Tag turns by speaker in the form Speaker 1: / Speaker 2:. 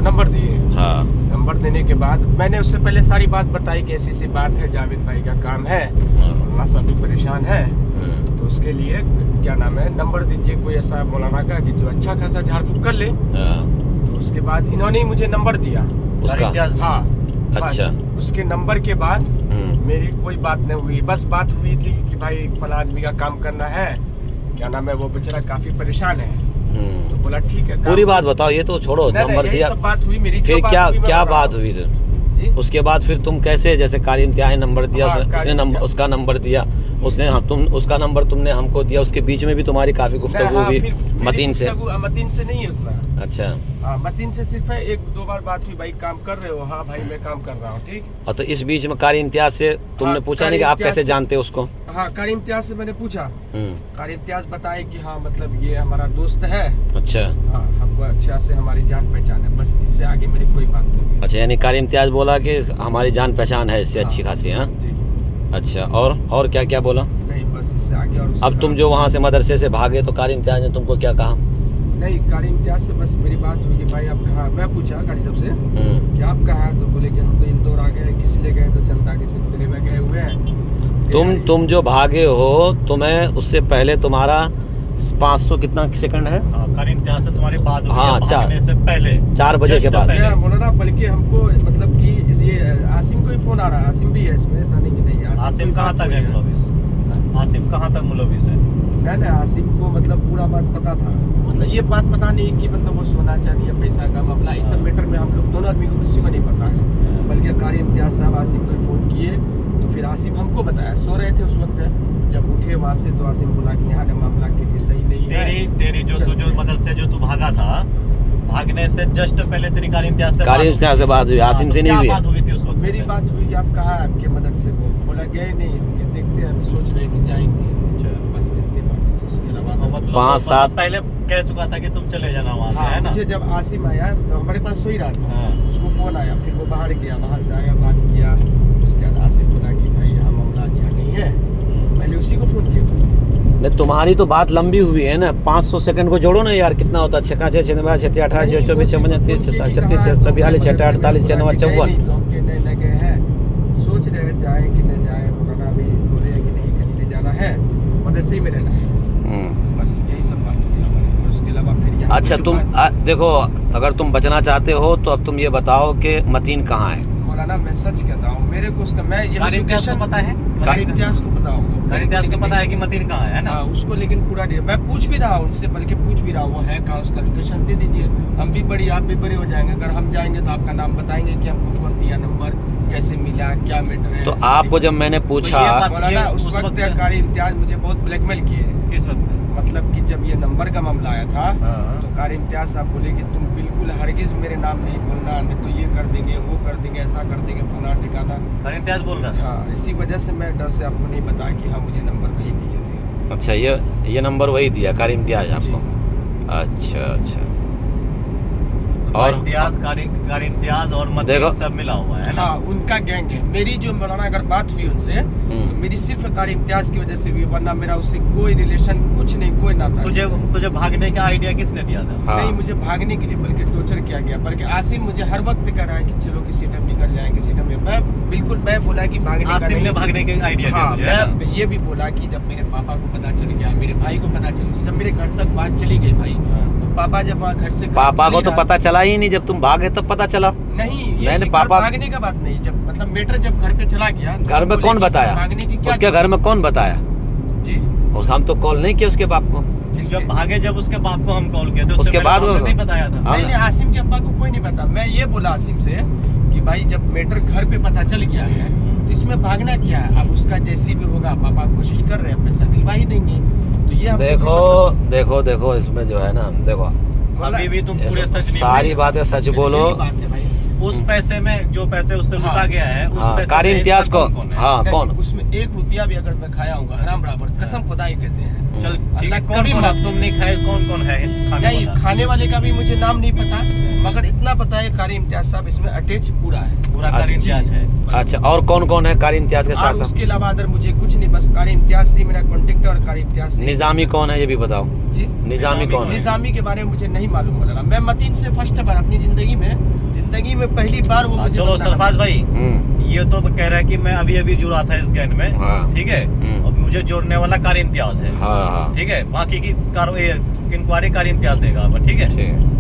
Speaker 1: Number दिए।
Speaker 2: हाँ।
Speaker 1: Number देने के बाद मैंने उससे पहले सारी बात बताई कि ऐसी सी बात है, जावेद भाई का काम है, मौलाना साहब भी परेशान है, तो उसके लिए क्या नाम है नंबर दीजिए कोई ऐसा मौलाना का कि जो अच्छा खासा झाड़ फूक कर ले। तो उसके बाद इन्होंने ही मुझे नंबर दिया
Speaker 2: उसका।
Speaker 1: हाँ।
Speaker 2: अच्छा।
Speaker 1: उसके नंबर के बाद मेरी कोई बात नहीं हुई, बस बात हुई थी कि भाई फला आदमी का काम करना है, क्या नाम है वो बेचारा काफी परेशान है, तो बोला ठीक है।
Speaker 2: पूरी बात बताओ, ये तो छोड़ो, नंबर दिया,
Speaker 1: सब बात हुई मेरी।
Speaker 2: फिर क्या बात हुई थी? उसके बाद फिर तुम कैसे, जैसे कारी इम्तियाज नंबर दिया, उसने नंबर, उसका नंबर दिया, उसने तुम उसका नंबर तुमने हमको दिया, उसके बीच में भी तुम्हारी काफी गुफ्तगू हुई मतीन से।
Speaker 1: मतीन से नहीं उतना।
Speaker 2: अच्छा।
Speaker 1: हाँ, मतीन से सिर्फ है एक दो बार बात हुई, भाई काम कर रहे हो? हाँ भाई मैं काम कर रहा हूँ। ठीक।
Speaker 2: और तो इस बीच में कारी इम्तियाज से तुमने पूछा नहीं कि आप कैसे जानते हो उसको?
Speaker 1: हाँ, कारी इम्तियाज से मैंने पूछा। कारी इम्तियाज बताए कि हाँ मतलब ये हमारा दोस्त है। अच्छा। हाँ, हमको अच्छा से हमारी जान पहचान है, बस इससे आगे मेरी कोई बात नहीं।
Speaker 2: अच्छा, यानी कारी इम्तियाज बोला कि हमारी जान पहचान है इससे अच्छी खासी। हाँ। अच्छा, और क्या क्या बोला?
Speaker 1: नहीं, बस इससे आगे। और
Speaker 2: अब तुम जो वहाँ से मदरसे से भागे तो कारी इम्तियाज ने तुमको क्या कहा?
Speaker 1: नहीं, कारी इम्तियाज से बस मेरी बात हुई कि भाई आप कहाँ। मैं पूछा कारी साहब से कि आप कहाँ हैं, तो बोले कि हम तो इंदौर आ गए। किस लिए गए? तो चंदा के सिलसिले में गए हुए हैं।
Speaker 2: तुम जो भागे हो, तुम्हें उससे पहले तुम्हारा 500 कितना सेकंड है?
Speaker 3: कारी इम्तियाज से तुम्हारी बात हुई।
Speaker 2: हाँ,
Speaker 3: से पहले
Speaker 2: 4 बजे के बाद।
Speaker 1: मौलाना बल्कि हमको मतलब कि ये आसिम को ही फोन आ रहा है। आसिम भी है इसमें, ऐसा नहीं कि नहीं।
Speaker 3: आसिम कहाँ तक है मुलविस? आसिम कहाँ तक मुलविस है?
Speaker 1: मैंने आसिम को मतलब पूरा बात पता था, मतलब ये बात पता नहीं कि मतलब वो सोना चांदी या पैसा का मामला, इस सब मैटर में हम लोग दोनों आदमी को किसी को नहीं पता है। बल्कि कारी इम्तियाज साहब आसिम को फोन किए तो फिर आसिम हमको बताया। सो रहे थे उस वक्त, जब उठे वहाँ से तो आसिम बोला कि यहाँ मामला के लिए सही नहीं है।
Speaker 3: तेरी जो मदरसे जो तू भागा था, भागने से जस्ट पहले तेरी कारी इम्तियाज से
Speaker 2: बात हुई, आसिम से नहीं हुई?
Speaker 3: बात हुई थी उस वक्त?
Speaker 1: मेरी बात हुई कि आप कहाँ आपके मदरसे में? बोला गए नहीं, हम देखते हैं, अभी सोच रहे कि जाएंगे। बस इतनी बात हुई, उसके अलावा
Speaker 3: मतलब
Speaker 2: 5-7
Speaker 3: पहले कह चुका था कि तुम चले जाना वहाँ से, है ना?
Speaker 1: मुझे जब आसिम आया तो हमारे पास सो ही रहा था, उसको फोन आया, फिर वो बाहर गया, बाहर से आया, बात किया। उसके बाद आसिम बोला कि भाई यहाँ मामला अच्छा नहीं है, मैंने उसी को फोन किया।
Speaker 2: नहीं, तुम्हारी तो बात लंबी हुई है ना। 500 सेकंड को जोड़ो ना यार, कितना होता है? 6 6 6 6 6 18 6 24 6 29 30 36 36 42 48 48 54।
Speaker 1: गए हैं, सोच रहे हैं जाए कि नहीं जाए। मौलाना भी बोले कि नहीं कहीं नहीं जाना है, मदरसे ही में रहना है। बस यही सब बात हुई हमारी। उसके अलावा फिर यहाँ
Speaker 2: अच्छा, तुम देखो, अगर तुम बचना चाहते हो तो अब तुम ये बताओ कि मतीन कहाँ है?
Speaker 1: मौलाना मैं सच कहता हूँ, मेरे को उसका मैं ये
Speaker 3: कारी इम्तियाज को पता है?
Speaker 1: कारी इम्तियाज को पता होगा,
Speaker 3: कारी इम्तियाज को पता है कि मतीन कहाँ है ना?
Speaker 1: उसको, लेकिन पूरा मैं पूछ भी रहा हूँ उनसे, बल्कि पूछ भी रहा हूँ वो है कहाँ, उसका लोकेशन दे दीजिए। हम भी बड़ी, आप भी बड़े हो जाएंगे। अगर हम जाएंगे तो आपका नाम बताएंगे कि हमको कौन दिया नंबर, कैसे मिला, क्या मैटर है।
Speaker 2: तो आपको जब मैंने पूछा,
Speaker 1: मौलाना उस वक्त कारी इम्तियाज मुझे बहुत ब्लैकमेल किए।
Speaker 3: किस वक्त? मतलब
Speaker 1: कि जब ये नंबर का मामला आया था तो कारी इम्तियाज साहब बोले कि तुम बिल्कुल हरगिज मेरे नाम नहीं बोलना, नहीं तो ये कर देंगे, वो कर देंगे, ऐसा कर देंगे, फलाना ठिकाना।
Speaker 3: कारी इम्तियाज बोल रहा था?
Speaker 1: हाँ, इसी वजह से मैं डर से आपको नहीं बताया कि हाँ मुझे नंबर वही दिए थे।
Speaker 2: अच्छा, ये नंबर वही दिया कारी इम्तियाज आपको? अच्छा। और
Speaker 3: कारी इम्तियाज और मतीन सब मिला हुआ है ना?
Speaker 1: हाँ, उनका गैंग है। मेरी जो मौलाना अगर बात हुई उनसे तो मेरी सिर्फ कारी इम्तियाज की वजह से हुई, वरना मेरा उससे कोई रिलेशन कुछ नहीं, कोई नाता।
Speaker 3: तुझे भागने का आइडिया किसने दिया था?
Speaker 1: नहीं, मुझे भागने के लिए बल्कि टॉर्चर किया गया। बल्कि आसिम मुझे हर वक्त कह रहा है कि चलो किसी टाइम निकल जाएंगे, किसी टाइम। मैं बोला कि भागने का
Speaker 3: आसिम ने भागने के आइडिया दिया मुझे।
Speaker 1: मैं ये भी बोला कि जब मेरे पापा को पता चल गया, मेरे भाई को पता चल गया, जब मेरे घर तक बात चली गई भाई, पापा जब वहाँ घर से,
Speaker 2: पापा को तो पता चला ही नहीं, जब तुम भागे तब पता चला।
Speaker 1: नहीं, पापा भागने का बात नहीं, जब मतलब मैटर जब घर पे चला गया,
Speaker 2: घर में कौन बताया? उसके घर में कौन बताया
Speaker 1: जी?
Speaker 2: हम तो कॉल नहीं किया उसके बाप को।
Speaker 3: जब भागे, जब उसके बाप को हम कॉल किए थे,
Speaker 2: उसके बाद वो
Speaker 3: नहीं बताया था।
Speaker 1: नहीं, आसिम के अब्बा को कोई नहीं पता। मैं ये बोला आसिम से कि भाई जब मैटर घर पे पता चल गया है तो इसमें भागना क्या है? अब उसका जैसी भी होगा, पापा कोशिश कर रहे हैं, पैसा दिलवा ही देंगे। तो ये देखो
Speaker 2: इसमें जो है ना, देखो
Speaker 3: अभी भी तुम पूरे सच नहीं,
Speaker 2: सारी बातें सच बोलो।
Speaker 3: उस पैसे में जो पैसे उससे
Speaker 1: हाँ।
Speaker 3: लूटा गया है, उस
Speaker 2: हाँ,
Speaker 3: पैसे
Speaker 2: कारी
Speaker 3: में
Speaker 2: इम्तियाज
Speaker 3: हिस्सा
Speaker 2: को
Speaker 3: कौन है?
Speaker 2: हाँ
Speaker 1: नहीं,
Speaker 2: कौन
Speaker 1: उसमें 1 रुपया भी अगर मैं खाया हूँ हराम बराबर, कसम खुदाई कहते हैं।
Speaker 3: चल ठीक है,
Speaker 1: अल्लाह
Speaker 3: कौन
Speaker 1: कभी
Speaker 3: कौन
Speaker 1: माफ
Speaker 3: अब तुम नहीं खाए, कौन कौन है इस खाने
Speaker 1: नहीं,
Speaker 3: वाला?
Speaker 1: खाने वाले का भी मुझे नाम नहीं पता, मगर इतना पता है कारी इम्तियाज साहब इसमें अटैच पूरा है।
Speaker 3: पूरा
Speaker 2: अच्छा,
Speaker 3: कारी इम्तियाज है।
Speaker 2: अच्छा, और कौन कौन है कारी इम्तियाज के
Speaker 1: और
Speaker 2: साथ साथ?
Speaker 1: उसके अलावा अदर मुझे कुछ नहीं, बस कारी इम्तियाज से मेरा कॉन्टेक्ट है और कारी इम्तियाज से।
Speaker 2: निजामी कौन है ये भी बताओ।
Speaker 1: जी,
Speaker 2: निजामी कौन है?
Speaker 1: निजामी के बारे में मुझे नहीं मालूम मौलाना। मैं मतीन से फर्स्ट बार अपनी जिंदगी में पहली बार वो मुझे
Speaker 3: चलो
Speaker 1: बता
Speaker 3: सरफाज भाई,
Speaker 2: हम्म,
Speaker 3: ये तो कह रहा है कि मैं अभी अभी जुड़ा था इस गैंग में,
Speaker 2: हाँ।
Speaker 3: ठीक है,
Speaker 2: हम्म।
Speaker 3: और मुझे जोड़ने वाला कारी इम्तियाज है,
Speaker 2: हाँ हाँ
Speaker 3: ठीक है, बाकी की इंक्वायरी कारी इम्तियाज देगा, ठीक है।
Speaker 2: ठीक है।